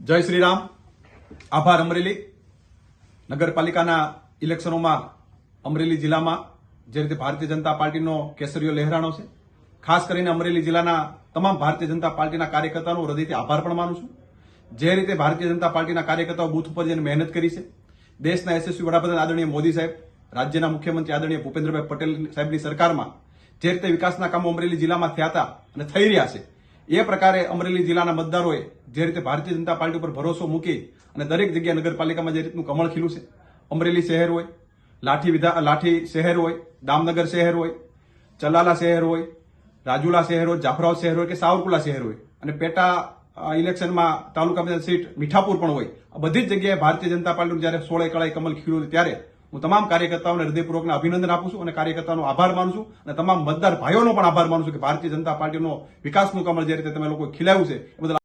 જય શ્રી રામ. આભાર. અમરેલી નગરપાલિકાના ઇલેક્શનોમાં અમરેલી જિલ્લામાં જે રીતે ભારતીય જનતા પાર્ટીનો કેસરીઓ લહેરાણો છે, ખાસ કરીને અમરેલી જિલ્લાના તમામ ભારતીય જનતા પાર્ટીના કાર્યકર્તાઓનો હૃદયથી આભાર પણ માનું છું. જે રીતે ભારતીય જનતા પાર્ટીના કાર્યકર્તાઓ બૂથ ઉપર જઈને મહેનત કરી છે, દેશના યશસ્વી વડાપ્રધાન આદરણીય મોદી સાહેબ, રાજ્યના મુખ્યમંત્રી આદરણીય ભૂપેન્દ્રભાઈ પટેલ સાહેબની સરકારમાં જે રીતે વિકાસના કામો અમરેલી જિલ્લામાં થયા હતા અને થઈ રહ્યા છે, એ પ્રકારે અમરેલી જિલ્લાના મતદારોએ જે રીતે ભારતીય જનતા પાર્ટી ઉપર ભરોસો મૂકી અને દરેક જગ્યાએ નગરપાલિકામાં જે રીતનું કમળ ખીલું છે, અમરેલી શહેર હોય, લાઠી શહેર હોય, દામનગર શહેર હોય, ચલાલા શહેર હોય, રાજુલા શહેર હોય, જાફરાબાદ શહેર હોય કે સાવરકુલા શહેર હોય, અને પેટા ઇલેક્શનમાં તાલુકા પંચાયત સીટ મીઠાપુર પણ હોય, આ બધી જ જગ્યાએ ભારતીય જનતા પાર્ટીનું જયારે 16 કળાએ કમળ ખીલ્યું ત્યારે હું તમામ કાર્યકર્તાઓને હૃદયપૂર્વકના અભિનંદન આપું છું અને કાર્યકર્તાઓનો આભાર માનું છું અને તમામ મતદાર ભાઈઓનો પણ આભાર માનું છું કે ભારતીય જનતા પાર્ટીનો વિકાસનું કમળ જે રીતે તમે લોકો ખીલાવ્યું છે એ બદલ